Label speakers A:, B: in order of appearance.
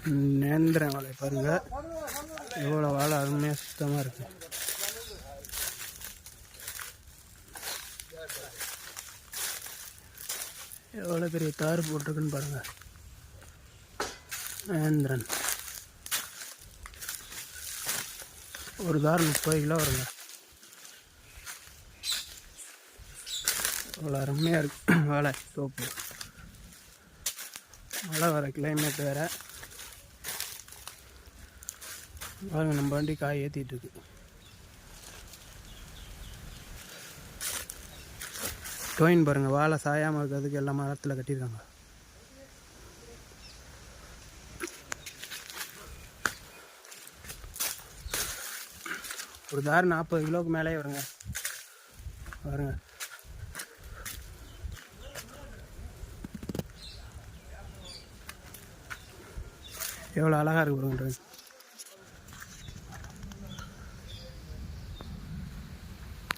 A: நேந்திரம் வாழை பாருங்கள், எவ்வளோ வாழை அருமையாக சுத்தமாக இருக்குது. எவ்வளோ பெரிய தார் போட்டிருக்குன்னு பாருங்கள். நேந்திரன் ஒரு தார் 30 கிலோ வருங்க. அவ்வளோ அருமையாக இருக்கு வாழை தோப்பு. மழை வர கிளைமேட் வேறு பாருங்க. நம்ம வண்டி காய் ஏற்றிட்டு இருக்கு. டோயின் பாருங்கள், வாழை சாயாமல் இருக்கிறதுக்கு எல்லாம் மரத்தில் கட்டியிருக்காங்க. ஒரு தார் 40 கிலோவுக்கு மேலே வருங்க. பாருங்க எவ்வளோ அழகாக இருக்கு பாருங்க.